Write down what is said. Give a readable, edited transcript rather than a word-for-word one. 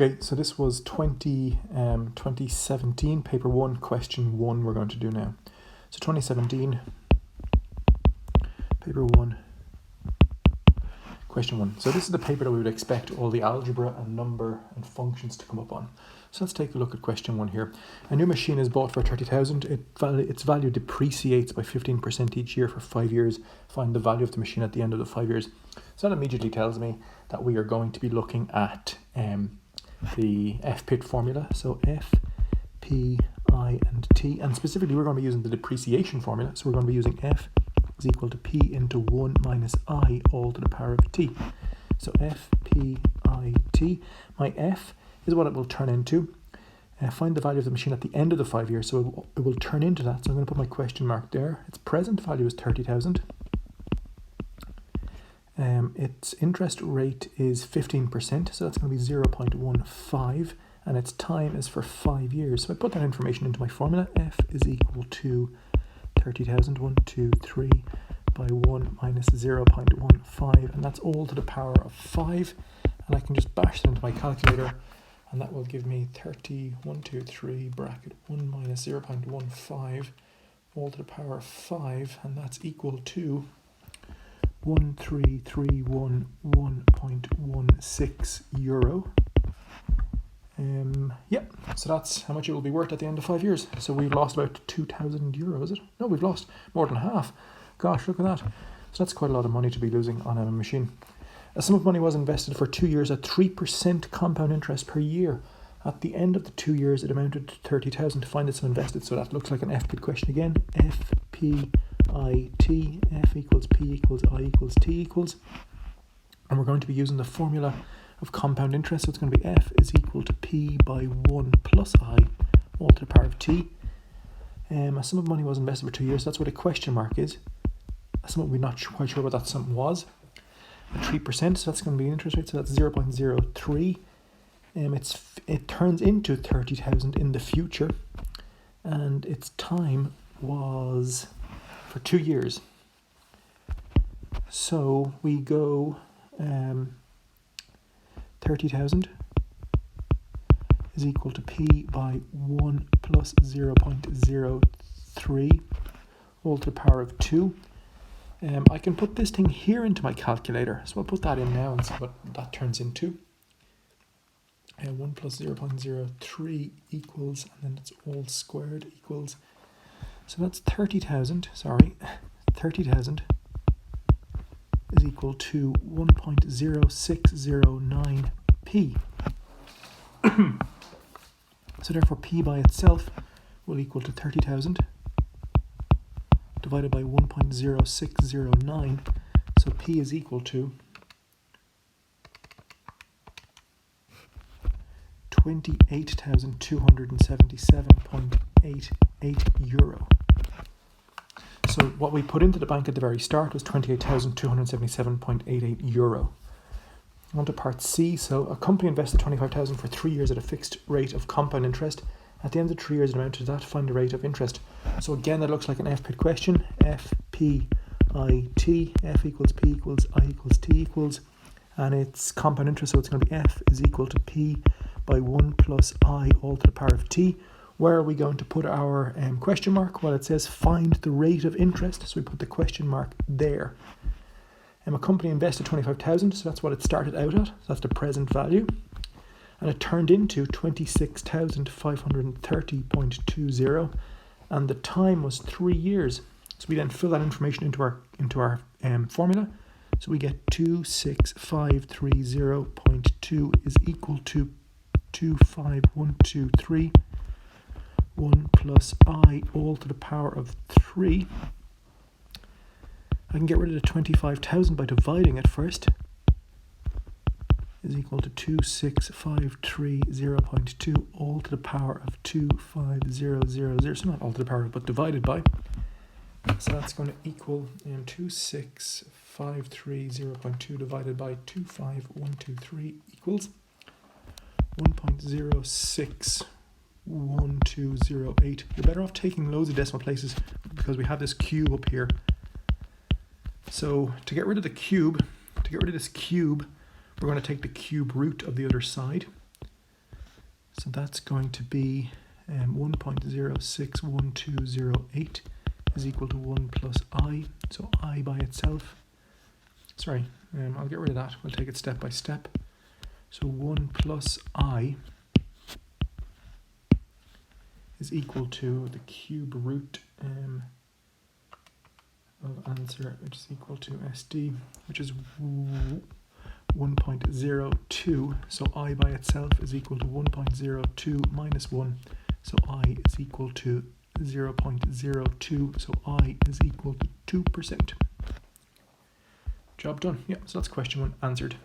Okay, so this was 2017, paper 1, question 1 we're going to do now. So 2017, paper 1, question 1. So this is the paper that we would expect all the algebra and number and functions to come up on. So let's take a look at question 1 here. A new machine is bought for 30,000. Its value depreciates by 15% each year for 5 years. Find the value of the machine at the end of the 5 years. So that immediately tells me that we are going to be looking at the FPIT formula. So F, P, I, and T. And specifically, we're going to be using the depreciation formula. So we're going to be using F is equal to P into 1 minus I all to the power of T. So F, P, I, T. My F is what it will turn into. Find the value of the machine at the end of the 5 years. So it will turn into that. So I'm going to put my question mark there. Its present value is 30,000. Its interest rate is 15%, so that's going to be 0.15, and its time is for 5 years. So I put that information into my formula. F is equal to 30,000, 1, 2, 3, by 1 minus 0.15, and that's all to the power of 5. And I can just bash that into my calculator, and that will give me 30, 1, 2, 3, bracket 1 minus 0.15, all to the power of 5, and that's equal to 13311.16 euro. So that's how much it will be worth at the end of 5 years. So we've lost about 2,000 euro, is it? No, we've lost more than half. Gosh, look at that. So that's quite a lot of money to be losing on a machine. A sum of money was invested for 2 years at 3% compound interest per year. At the end of the 2 years, it amounted to 30,000 to find the sum invested. So that looks like an FPIT question again. F, P, I, T, F equals P equals I equals T equals. And we're going to be using the formula of compound interest. So it's going to be F is equal to P by 1 plus I all to the power of T. A sum of money was invested for 2 years. That's what a question mark is. A sum we're not quite sure what that sum was. At 3%, so that's going to be interest rate. So that's 0.03. It turns into 30,000 in the future. And its time was for 2 years. So we go 30,000 is equal to P by 1 plus 0.03 all to the power of 2. I can put this thing here into my calculator. So I'll put that in now and see what that turns into. 1 plus 0.03 equals, and then it's all squared equals. So that's 30,000 is equal to 1.0609p. So therefore P by itself will equal to 30,000 divided by 1.0609. So P is equal to 28,277.88 euro. So what we put into the bank at the very start was 28,277.88 euro. On to part C. So a company invested 25,000 for 3 years at a fixed rate of compound interest. At the end of 3 years, it amounted to that. Find the rate of interest. So again, that looks like an FPIT question. F, P, I, T. F equals P equals I equals T equals. And it's compound interest, so it's going to be F is equal to P by 1 plus I all to the power of T. Where are we going to put our question mark? Well, it says find the rate of interest, so we put the question mark there. A company invested 25,000, so that's what it started out at. So that's the present value. And it turned into 26,530.20, and the time was 3 years. So we then fill that information into our formula. So we get 26530.2 is equal to 25123. 1 plus I all to the power of 3. I can get rid of the 25,000 by dividing it first. Is equal to 26530.2 all to the power of 25000. So not all to the power, but divided by. So that's going to equal 26530.2 divided by 25123 equals 1.061208. You're better off taking loads of decimal places because we have this cube up here. So to get rid of this cube, we're going to take the cube root of the other side. So that's going to be 1.06128 is equal to 1 plus I. So I by itself, sorry, I'll get rid of that. We'll take it step by step. So 1 plus I is equal to the cube root of answer, which is equal to SD, which is 1.02. So I by itself is equal to 1.02 minus 1. So I is equal to 0.02. So I is equal to 2%. Job done. Yeah, so that's question 1 answered.